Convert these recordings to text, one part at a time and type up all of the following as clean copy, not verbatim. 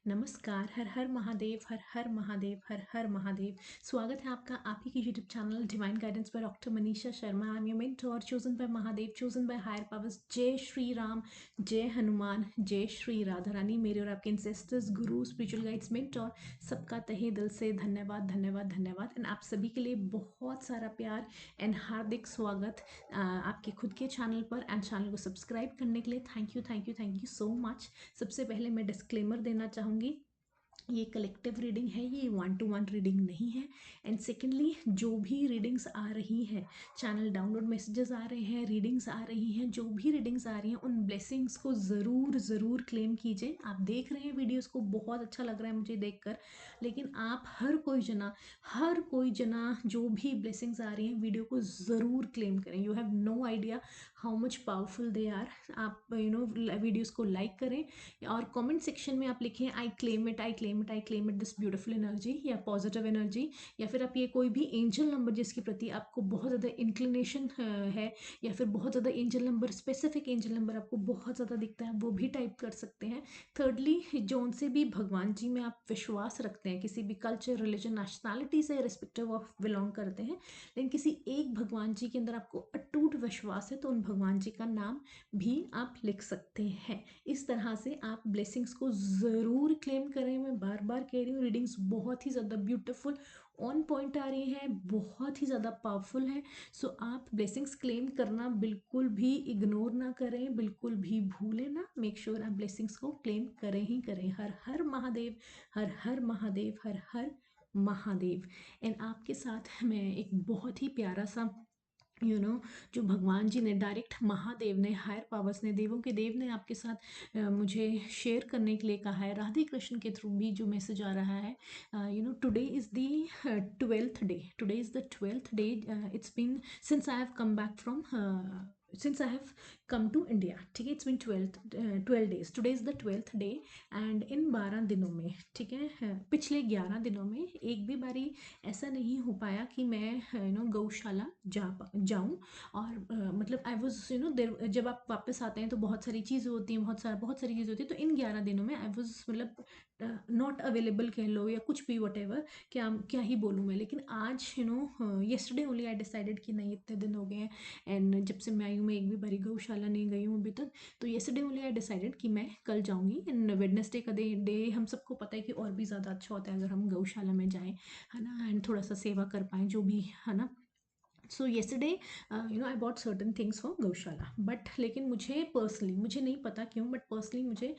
नमस्कार, हर हर महादेव, हर हर महादेव, हर हर महादेव। स्वागत है आपका आप ही के YouTube channel divine guidance by doctor Manisha Sharma. I am your mentor, chosen by Mahadev, chosen by higher powers. जय श्री राम, जय हनुमान, जय श्री राधा रानी। मेरे और आपके इंसेस्टर्स, गुरु, स्पिरिचुअल गाइड्स, मेंटोर, सबका तहे दिल से धन्यवाद, धन्यवाद, धन्यवाद। एंड आप सभी के लिए बहुत सारा प्यार एंड हार्दिक स्वागत आपके खुद के चैनल पर। एंड चैनल को सब्सक्राइब करने के लिए thank you, thank you, thank you so much. सबसे पहले मैं डिस्क्लेमर देना चाहूँगी, ये कलेक्टिव रीडिंग है, ये 1-to-1 रीडिंग नहीं है। एंड सेकेंडली, जो भी रीडिंग्स आ रही है, चैनल डाउनलोड मैसेजेस आ रहे हैं, रीडिंग्स आ रही हैं, जो भी रीडिंग्स आ रही हैं, उन ब्लेसिंग्स को ज़रूर ज़रूर क्लेम कीजिए। आप देख रहे हैं वीडियोस को, बहुत अच्छा लग रहा है मुझे देखकर, लेकिन आप हर कोई जना जो भी ब्लेसिंग्स आ रही हैं, वीडियो को ज़रूर क्लेम करें। You have no idea how much powerful they are. आप वीडियोस को लाइक करें और कमेंट सेक्शन में आप लिखें I claim it, I claim it, I claim it this beautiful energy या पॉजिटिव एनर्जी। या फिर आप ये कोई भी एंजल नंबर जिसके प्रति आपको बहुत ज़्यादा इंक्लिनेशन है, या फिर बहुत ज़्यादा angel number, specific angel number आपको बहुत ज़्यादा दिखता है, वो भी टाइप कर सकते हैं। थर्डली, जो उनसे भी भगवान जी में आप विश्वास रखते हैं, किसी भी कल्चर, रिलीजन, नेशनैलिटी से रिस्पेक्टिव ऑफ बिलोंग करते हैं, लेकिन किसी एक भगवान जी के अंदर आपको अटूट विश्वास है, तो उन भगवान जी का नाम भी आप लिख सकते हैं। इस तरह से आप ब्लेसिंग्स को ज़रूर क्लेम करें। मैं बार बार कह रही हूँ, रीडिंग्स बहुत ही ज़्यादा ब्यूटीफुल ऑन पॉइंट आ रही है, बहुत ही ज़्यादा पावरफुल है। सो आप ब्लेसिंग्स क्लेम करना बिल्कुल भी इग्नोर ना करें, बिल्कुल भी भूलें ना। मेक श्योर आप ब्लेसिंग्स को क्लेम करें ही करें। हर हर महादेव, हर हर महादेव, हर हर महादेव। एंड आपके साथ मैं एक बहुत ही प्यारा सा जो भगवान जी ने डायरेक्ट, महादेव ने, हायर पावर्स ने, देवों के देव ने आपके साथ मुझे शेयर करने के लिए कहा है, राधे कृष्ण के थ्रू भी जो मैसेज आ रहा है। Today is the 12th day, today is the 12th day. It's been since I have come back from, since I have come to India, ठीक है। It's been 12 days, today is the 12th day. And इन 12 दिनों में, ठीक है, पिछले 11 दिनों में एक भी बारी ऐसा नहीं हो पाया कि मैं गौशाला जाऊं। और मतलब आई वॉज देर, जब आप वापस आते हैं तो बहुत सारी चीज़ें होती हैं, बहुत सारी चीज़ें होती हैं। तो इन 11 दिनों में आई वॉज मतलब नॉट अवेलेबल कह लो, या कुछ भी वट एवर, क्या क्या ही बोलूँ मैं। लेकिन आज येस्टरडे ओनली आई डिसाइडेड कि नहीं, इतने दिन हो गए हैं एंड जब से मैं आई हूँ, मैं एक भी बारी गौशाला नहीं गई हूँ अभी तक। तो येस्टरडे ओनली आई डिसाइडेड कि मैं कल जाऊँगी। एंड वेडनेसडे का डे हम सबको पता है कि और भी ज़्यादा अच्छा होता है अगर हम गौशाला में जाएँ, है ना, एंड थोड़ा सा सेवा कर पाएँ, जो भी है ना। सो yesterday I bought certain things for गौशाला, बट लेकिन मुझे पर्सनली, मुझे नहीं पता क्यों, बट पर्सनली मुझे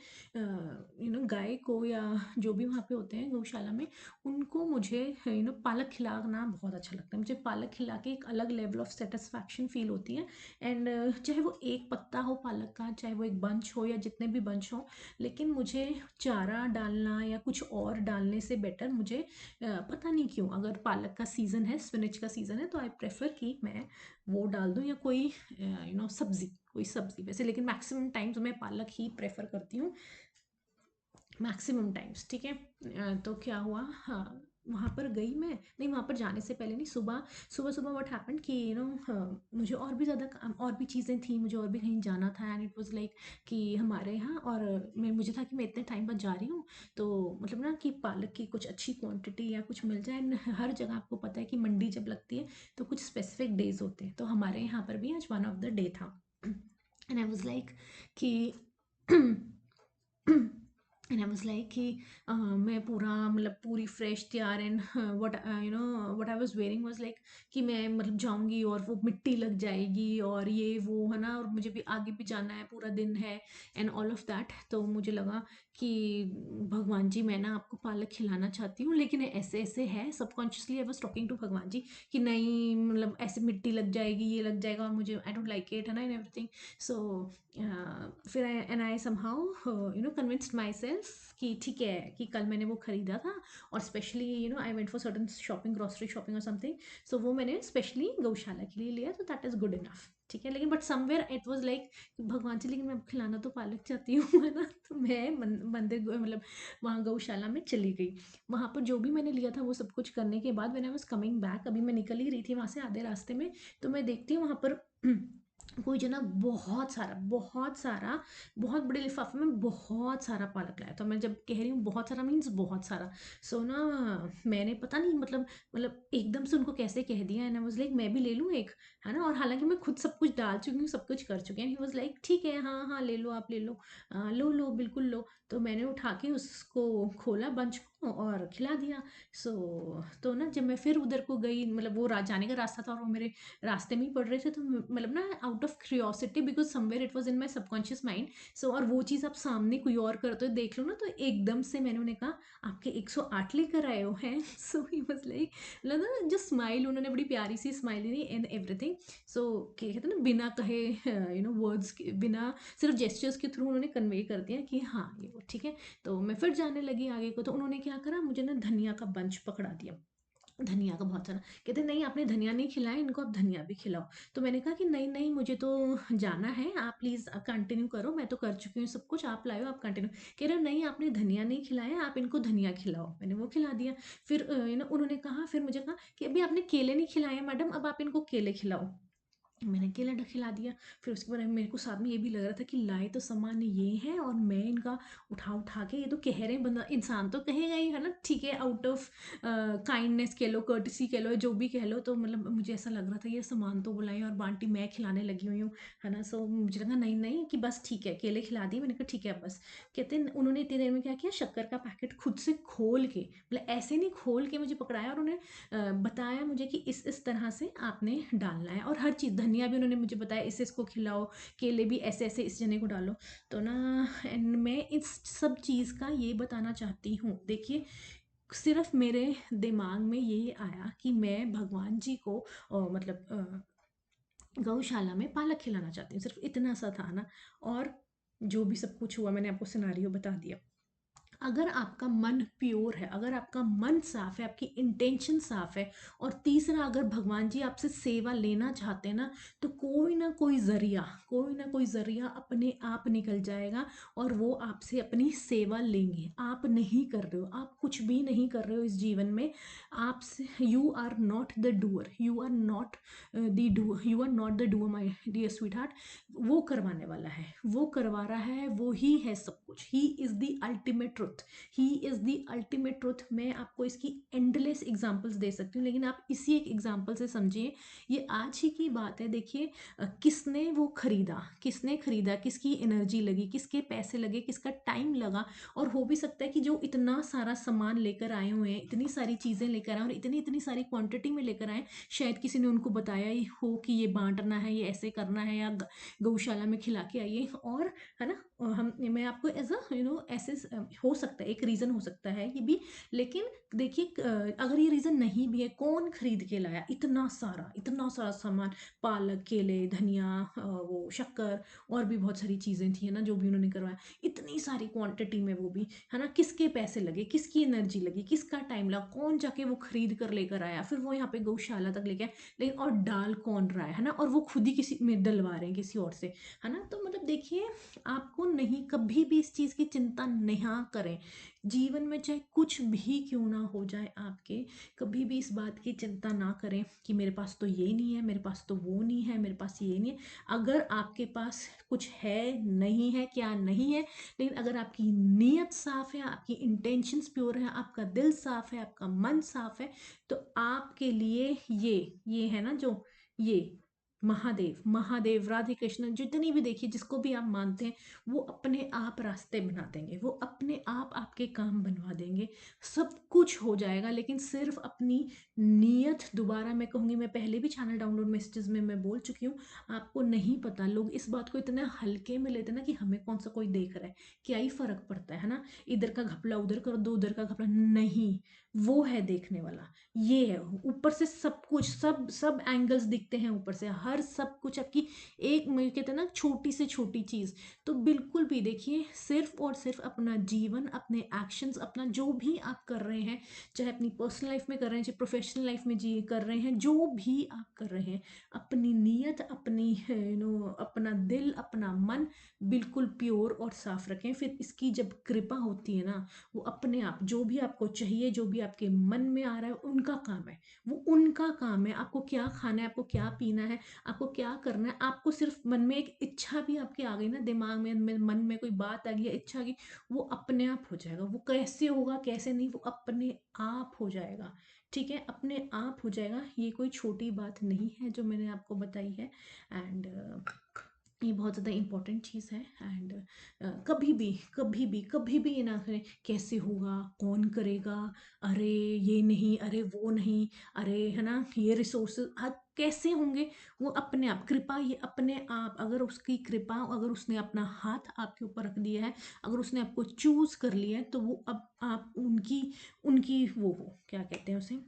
गाय को, या जो भी वहाँ पे होते हैं गौशाला में, उनको मुझे पालक खिलाना बहुत अच्छा लगता है। मुझे पालक खिला के एक अलग लेवल ऑफ सेटिस्फैक्शन फील होती है। एंड चाहे वो एक पत्ता हो पालक का, चाहे वो एक बंच हो या जितने भी बंच हो, लेकिन मुझे चारा डालना या कुछ और डालने से बेटर, मुझे पता नहीं क्यों, अगर पालक का सीज़न है, स्पिनच का सीज़न है, तो आई प्रेफर कि मैं वो डाल दूँ, या कोई सब्ज़ी, कोई सब्ज़ी वैसे। लेकिन मैक्सिमम टाइम्स मैं पालक ही प्रेफर करती हूँ, मैक्सिमम टाइम्स, ठीक है। तो क्या हुआ, हाँ, वहाँ पर गई मैं, नहीं, वहाँ पर जाने से पहले नहीं, सुबह सुबह सुबह व्हाट हैपेंड कि मुझे और भी ज़्यादा काम, और भी चीज़ें थी, मुझे और भी कहीं जाना था। एंड इट वाज लाइक कि हमारे यहाँ, और मुझे था कि मैं इतने टाइम बाद जा रही हूँ, तो मतलब ना कि पालक की कुछ अच्छी क्वांटिटी या कुछ मिल जाए। And हर जगह आपको पता है कि मंडी जब लगती है तो कुछ स्पेसिफिक डेज होते हैं, तो हमारे यहाँ पर भी आज वन ऑफ द डे था। एंड आई वाज लाइक कि एंड आई वाज लाइक कि मैं पूरा, मतलब पूरी फ्रेश तैयार, and what what I was wearing was like कि मैं मतलब जाऊंगी और वो मिट्टी लग जाएगी और ये वो, है ना, और मुझे भी आगे भी जाना है, पूरा दिन है एंड ऑल ऑफ दैट। तो मुझे लगा कि भगवान जी, मैं ना आपको पालक खिलाना चाहती हूँ, लेकिन ऐसे ऐसे है, subconsciously I was talking to भगवान जी कि नहीं, मतलब ऐसे मिट्टी लग जाएगी, ये लग जाएगा, और मुझे आई डोंट लाइक इट, है ना, एंड एवरीथिंग। सो फिर and I somehow convinced myself कि ठीक है, कि कल मैंने वो खरीदा था, और specially I went for certain shopping, grocery shopping और समथिंग। सो वो मैंने स्पेशली गौशाला के लिए लिया, तो दैट इज़ गुड इनफ, ठीक है। लेकिन but somewhere it was like, भगवान जी, लेकिन मैं खिलाना तो पालक चाहती हूँ, है ना। तो मैं मंदिर मतलब वहाँ गौशाला में चली गई। वहाँ पर जो भी मैंने लिया था वो सब कुछ करने के बाद, when I was coming back, अभी मैं निकल ही रही थी वहाँ से आधे रास्ते में, तो मैं देखती हूँ वहाँ पर कोई जो ना बहुत सारा बहुत बड़े लिफाफे में बहुत सारा पालक लाया। तो मैं जब कह रही हूँ बहुत सारा मीन्स बहुत सारा। सो ना मैंने पता नहीं मतलब एकदम से उनको कैसे कह दिया, एंड आई वाज लाइक मैं भी ले लूँ एक, है ना। और हालांकि मैं खुद सब कुछ डाल चुकी हूँ, सब कुछ कर चुकी हूँ। ही वाज लाइक ठीक है, हाँ हाँ ले लो, आप ले लो, लो लो बिल्कुल लो। तो मैंने उठा के उसको खोला बंच को और खिला दिया। सो तो ना जब मैं फिर उधर को गई, मतलब वो जाने का रास्ता था और वो मेरे रास्ते में ही पढ़ रहे थे, तो मतलब ना out of curiosity, because somewhere it was in my subconscious mind. So और वो चीज़ आप सामने कोई और करते हो देख लो ना, तो एकदम से मैंने उन्हें कहा आपके 108 लेकर आए हो हैं। सो ही वाज लाइक, मतलब ना जो स्माइल, उन्होंने बड़ी प्यारी सी स्माइल दी एंड एवरीथिंग। सो कहते हैं ना बिना कहे, वर्ड्स के बिना, सिर्फ जेस्चर्स के थ्रू उन्होंने कन्वे कर दिया कि हाँ ये वो ठीक है। तो मैं फिर जाने लगी आगे को, तो उन्होंने क्या करा, मुझे ना धनिया का बंच पकड़ा दिया, धनिया का बहुत सारा। कहते नहीं आपने धनिया नहीं खिलाया, इनको आप धनिया भी खिलाओ। तो मैंने कहा कि नहीं नहीं मुझे तो जाना है, आप प्लीज़ कंटिन्यू करो, मैं तो कर चुकी हूँ सब कुछ, आप लाओ आप कंटिन्यू। कह रहे नहीं आपने धनिया नहीं खिलाया, आप इनको धनिया खिलाओ। मैंने वो खिला दिया। फिर उन्होंने कहा, फिर मुझे कहा कि अभी आपने केले नहीं खिलाए मैडम, अब आप इनको केले खिलाओ। मैंने केला खिला दिया। फिर उसके बाद मेरे को साथ में ये भी लग रहा था कि लाए तो सामान ये हैं और मैं इनका उठा उठा के, ये तो कह रहे हैं, बंदा इंसान तो कहेगा ही, है ना, ठीक है, आउट ऑफ काइंडनेस कह लो, कर्टसी कह लो, जो भी कह लो। तो मतलब मुझे ऐसा लग रहा था ये सामान तो बुलाई और बांटी मैं खिलाने लगी हुई हूँ, है ना। सो मुझे लगा नहीं नहीं कि बस ठीक है, केले खिला दिए। मैंने कहा ठीक है बस। कहते हैं उन्होंने इतनी देर में क्या किया, शक्कर का पैकेट खुद से खोल के, मतलब ऐसे नहीं, खोल के मुझे पकड़ाया और उन्हें बताया मुझे कि इस तरह से आपने डालना है। और हर चीज़, धनिया भी उन्होंने मुझे बताया इस इसको खिलाओ, केले भी ऐसे ऐसे इस जने को डालो। तो ना एंड मैं इस सब चीज़ का ये बताना चाहती हूँ, देखिए सिर्फ मेरे दिमाग में ये आया कि मैं भगवान जी को मतलब गौशाला में पालक खिलाना चाहती हूँ, सिर्फ इतना सा था ना। और जो भी सब कुछ हुआ मैंने आपको सिनारियो बता दिया। अगर आपका मन प्योर है, अगर आपका मन साफ है, आपकी इंटेंशन साफ है, और तीसरा अगर भगवान जी आपसे सेवा लेना चाहते हैं ना, तो कोई ना कोई जरिया अपने आप निकल जाएगा और वो आपसे अपनी सेवा लेंगे। आप नहीं कर रहे हो, आप कुछ भी नहीं कर रहे हो इस जीवन में। आपसे, you are not the doer, you are not the do, you are not the doer my dear sweetheart. वो करवाने वाला है, वो करवा रहा है, वो ही है सब कुछ। He is the ultimate truth, he is the ultimate truth. मैं आपको इसकी एंडलेस एग्जाम्पल्स दे सकती हूँ, लेकिन आप इसी एक एग्जाम्पल से समझिए। ये आज ही की बात है, देखिए किसने वो खरीदा, किसने खरीदा, किसकी एनर्जी लगी, किसके पैसे लगे, किसका टाइम लगा। और हो भी सकता है कि जो इतना सारा सामान लेकर आए हुए हैं, इतनी सारी चीज़ें लेकर आए और इतनी इतनी सारी क्वांटिटी में लेकर आए, शायद किसी ने उनको बताया ही हो कि ये बांटना है, ये ऐसे करना है, या गौशाला में खिला के आइए। और है ना, हम, मैं आपको एज अ ऐसे हो सकता है, एक रीज़न हो सकता है ये भी। लेकिन देखिए अगर ये रीज़न नहीं भी है, कौन खरीद के लाया इतना सारा सामान, पालक, केले, धनिया, वो शक्कर, और भी बहुत सारी चीज़ें थी, है ना, जो भी उन्होंने करवाया इतनी सारी क्वांटिटी में, वो भी, है ना, किसके पैसे लगे, किसकी एनर्जी लगी, किसका टाइम लगा, कौन जाके वो खरीद कर लेकर आया, फिर वो यहाँ पे गौशाला तक लेके आया। लेकिन और डाल कौन रहा है ना, और वो खुद ही किसी में डलवा रहे हैं किसी और से, है ना। तो मतलब देखिए, आपको नहीं, कभी भी इस चीज़ की चिंता नहीं करें। जीवन में चाहे कुछ भी क्यों ना हो जाए आपके, कभी भी इस बात की चिंता ना करें कि मेरे पास तो ये नहीं है, मेरे पास तो वो नहीं है, मेरे पास ये नहीं है। अगर आपके पास कुछ है, नहीं है, क्या नहीं है, लेकिन अगर आपकी नीयत साफ है, आपकी इंटेंशंस प्योर है, आपका दिल साफ है, आपका मन साफ है, तो आपके लिए ये है ना, जो ये महादेव, महादेव, राधे कृष्ण, जितनी भी, देखिए जिसको भी आप मानते हैं, वो अपने आप रास्ते बना देंगे, वो अपने आप आपके काम बनवा देंगे। सब कुछ हो जाएगा, लेकिन सिर्फ अपनी नीयत, दोबारा मैं कहूँगी, मैं पहले भी चैनल डाउनलोड मैसेजेस में मैं बोल चुकी हूँ, आपको नहीं पता, लोग इस बात को इतना हल्के में लेते हैं ना कि हमें कौन सा कोई देख रहा है, क्या ही फर्क पड़ता है ना, इधर का घपला उधर कर दो, उधर का घपला नहीं, वो है देखने वाला। ये है ऊपर से सब कुछ, सब सब एंगल्स दिखते हैं ऊपर से, हर सब कुछ आपकी, एक मैं कहते हैं ना, छोटी से छोटी चीज़। तो बिल्कुल भी देखिए, सिर्फ और सिर्फ अपना जीवन, अपने एक्शंस, अपना जो भी आप कर रहे हैं, चाहे अपनी पर्सनल लाइफ में कर रहे हैं, चाहे प्रोफेशनल लाइफ में जी कर रहे हैं, जो भी आप कर रहे हैं, अपनी नीयत, अपनी अपना दिल, अपना मन बिल्कुल प्योर और साफ रखें। फिर इसकी जब कृपा होती है ना, वो अपने आप जो भी आपको चाहिए, जो भी आपके मन में आ रहा है, उनका काम है, वो उनका काम है। आपको क्या खाना है, आपको क्या पीना है, आपको क्या करना है, आपको सिर्फ मन में एक इच्छा भी आपकी आ गई ना, दिमाग में मन में कोई बात आ गई, इच्छा आ गई, वो अपने आप हो जाएगा। वो कैसे होगा कैसे नहीं, वो अपने आप हो जाएगा। ठीक है, अपने आप हो जाएगा। ये कोई छोटी बात नहीं है जो मैंने आपको बताई है। एंड ये बहुत ज़्यादा इम्पोर्टेंट चीज़ है। एंड कभी भी ये ना करें कैसे होगा, कौन करेगा, अरे ये नहीं, अरे वो नहीं, अरे है ना, ये रिसोर्सेज कैसे होंगे। वो अपने आप कृपा, ये अपने आप, अगर उसकी कृपा, अगर उसने अपना हाथ आपके ऊपर रख दिया है, अगर उसने आपको चूज कर लिया है, तो वो अब आप उनकी उनकी वो हो, क्या कहते हैं उसे,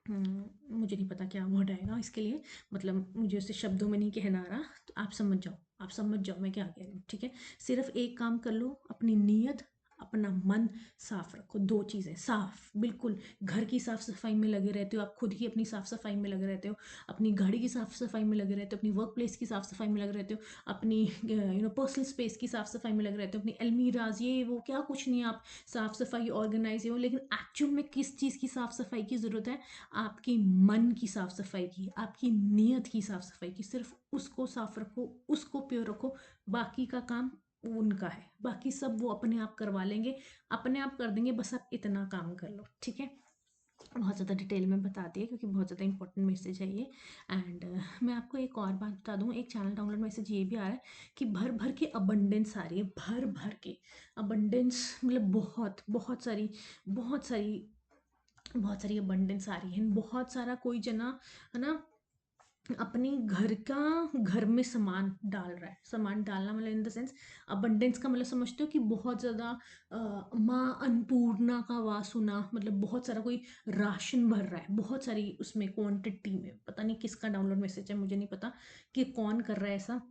मुझे नहीं पता क्या वर्ड आएगा इसके लिए, मतलब मुझे उसे शब्दों में नहीं कहना आ रहा, तो आप समझ जाओ, आप समझ जाओ मैं क्या कह रही हूँ। ठीक है, सिर्फ एक काम कर लो, अपनी नीयत, अपना मन साफ रखो। दो चीज़ें साफ, बिल्कुल। घर की साफ सफाई में लगे रहते हो, आप खुद ही अपनी साफ सफाई में लगे रहते हो, अपनी गाड़ी की साफ सफाई में लगे रहते हो, अपनी वर्क प्लेस की साफ सफाई में लगे रहते हो, अपनी पर्सनल स्पेस की साफ सफाई में लगे रहते हो, अपनी अलमीराज ये वो क्या कुछ नहीं, आप साफ सफाई ऑर्गेनाइज हो। लेकिन एक्चुअल में किस चीज़ की साफ सफाई की ज़रूरत है? आपकी मन की साफ सफाई की, आपकी नीयत की साफ सफाई की। सिर्फ उसको साफ रखो, उसको प्योर रखो, बाकी का काम उनका है, बाकी सब वो अपने आप करवा लेंगे, अपने आप कर देंगे, बस आप इतना काम कर लो। ठीक है, बहुत ज़्यादा डिटेल में बता दिए क्योंकि बहुत ज़्यादा इंपॉर्टेंट मैसेज है ये। एंड मैं आपको एक और बात बता दूँ, एक चैनल डाउनलोड मैसेज ये भी आ रहा है कि भर भर के अबंडेंस आ रही है, भर भर के अबंडेंस, मतलब बहुत बहुत सारी, बहुत सारी, बहुत सारी अबंडेंस आ रही है, बहुत सारा कोई जना है ना, अपनी घर का, घर में सामान डाल रहा है। सामान डालना मतलब इन द सेंस, अबंडेंस का मतलब समझते हो कि बहुत ज़्यादा माँ अन्नपूर्णा का वास होना, मतलब बहुत सारा कोई राशन भर रहा है, बहुत सारी उसमें क्वांटिटी में। पता नहीं किसका डाउनलोड मैसेज है, मुझे नहीं पता कि कौन कर रहा है ऐसा।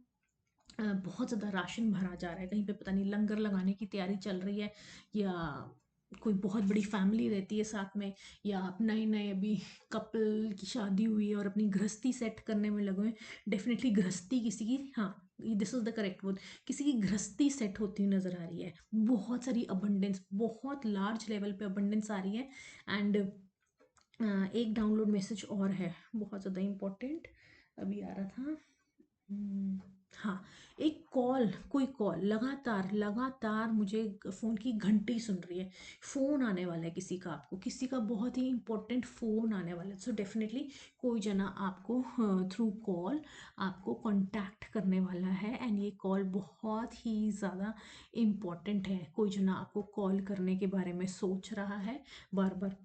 बहुत ज़्यादा राशन भरा जा रहा है कहीं पे, पता नहीं लंगर लगाने की तैयारी चल रही है, या कोई बहुत बड़ी फैमिली रहती है साथ में, या आप नए नए अभी कपल की शादी हुई है और अपनी गृहस्थी सेट करने में लगे हैं। डेफिनेटली गृहस्थी किसी की, हाँ this is the correct word, किसी की गृहस्थी सेट होती हुई नजर आ रही है। बहुत सारी अबंडेंस, बहुत लार्ज लेवल पे अबंडेंस आ रही है। एंड एक डाउनलोड मैसेज और है बहुत ज़्यादा इम्पोर्टेंट, अभी आ रहा था। हाँ, एक कॉल, कोई कॉल लगातार लगातार मुझे फ़ोन की घंटी सुन रही है, फ़ोन आने वाला है किसी का, आपको किसी का बहुत ही इंपॉर्टेंट फ़ोन आने वाला है। सो डेफिनेटली कोई जना आपको थ्रू कॉल आपको कांटेक्ट करने वाला है। एंड ये कॉल बहुत ही ज़्यादा इम्पॉर्टेंट है। कोई जना आपको कॉल करने के बारे में सोच रहा है, बार बार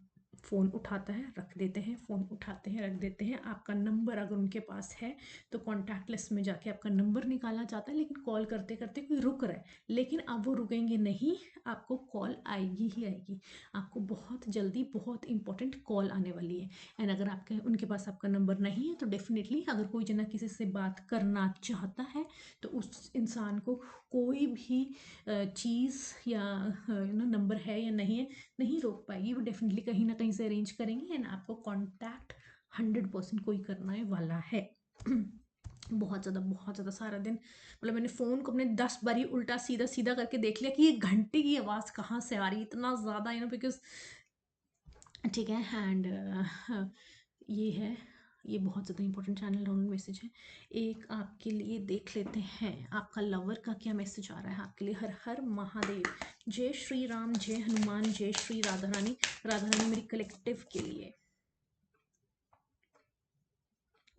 फ़ोन उठाता है रख देते हैं, फ़ोन उठाते हैं रख देते हैं। आपका नंबर अगर उनके पास है तो कॉन्टैक्ट लिस्ट में जाके आपका नंबर निकाला जाता है, लेकिन कॉल करते करते कोई रुक रहा है, लेकिन अब वो रुकेंगे नहीं, आपको कॉल आएगी ही आएगी। आपको बहुत जल्दी बहुत इंपॉर्टेंट कॉल आने वाली है। एंड अगर आपके उनके पास आपका नंबर नहीं है तो डेफिनेटली अगर कोई जना किसी से बात करना चाहता है तो उस इंसान को कोई भी चीज़ या नंबर है या नहीं है, नहीं रोक पाएगी। वो डेफिनेटली कहीं ना कहीं से अरेंज करेंगे एंड आपको कांटेक्ट 100% कोई करने वाला है। बहुत ज़्यादा सारा दिन, मतलब मैंने फ़ोन को अपने 10 बारी उल्टा सीधा सीधा करके देख लिया कि ये घंटे की आवाज़ कहाँ से आ रही है, इतना ज़्यादा बिकॉज, ठीक है। एंड ये है, ये बहुत ज़्यादा इंपॉर्टेंट चैनल डाउनलोड मैसेज है। एक आपके लिए देख लेते हैं आपका लवर का क्या मैसेज आ रहा है आपके लिए। हर हर महादेव, जय श्री राम, जय हनुमान, जय श्री राधा रानी। राधा रानी मेरी कलेक्टिव के लिए।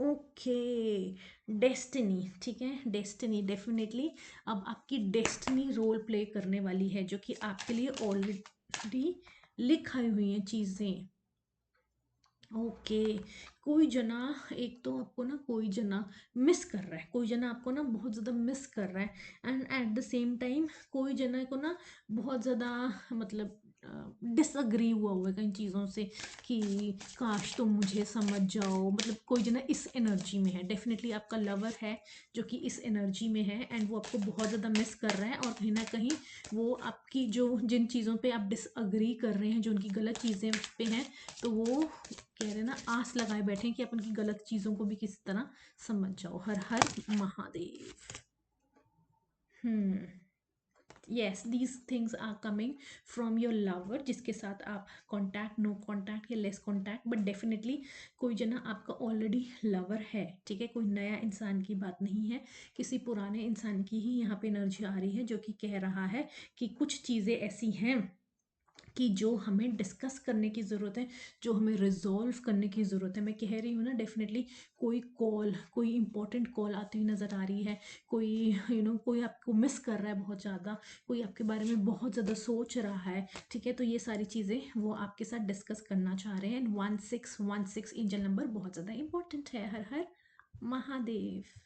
ओके, डेस्टिनी, ठीक है, डेस्टिनी डेफिनेटली अब आपकी डेस्टिनी रोल प्ले करने वाली है, जो कि आपके लिए ऑलरेडी लिखाई हुई हैं चीज़ें। ओके, कोई जना, एक तो आपको ना कोई जना मिस कर रहा है, कोई जना आपको ना बहुत ज़्यादा मिस कर रहा है। And at the same time कोई जना को ना बहुत ज़्यादा, मतलब डिसअग्री हुआ हुआ है कई चीज़ों से कि काश तुम मुझे समझ जाओ, मतलब कोई जो ना इस एनर्जी में है, डेफिनेटली आपका लवर है जो कि इस एनर्जी में है एंड वो आपको बहुत ज़्यादा मिस कर रहा है, और कहीं ना कहीं वो आपकी जो जिन चीज़ों पे आप डिसअग्री कर रहे हैं, जो उनकी गलत चीज़ें पे हैं, तो वो कह रहे हैं ना, आस लगाए बैठे हैं कि आप उनकी गलत चीज़ों को भी किसी तरह समझ जाओ। Har Har Mahadev. Yes, these things are coming from your lover, जिसके साथ आप कांटेक्ट, नो कांटेक्ट या लेस कांटेक्ट, बट डेफिनेटली कोई जना आपका ऑलरेडी लवर है, ठीक है। कोई नया इंसान की बात नहीं है, किसी पुराने इंसान की ही यहाँ पे एनर्जी आ रही है, जो कि कह रहा है कि कुछ चीज़ें ऐसी हैं कि जो हमें डिस्कस करने की ज़रूरत है, जो हमें रिजॉल्व करने की ज़रूरत है। मैं कह रही हूँ ना, डेफिनेटली कोई कॉल, कोई इंपॉर्टेंट कॉल आती हुई नज़र आ रही है, कोई कोई आपको मिस कर रहा है बहुत ज़्यादा, कोई आपके बारे में बहुत ज़्यादा सोच रहा है, ठीक है। तो ये सारी चीज़ें वो आपके साथ डिस्कस करना चाह रहे हैं। एंड 1616 एंजल नंबर बहुत ज़्यादा इंपॉर्टेंट है। हर हर महादेव।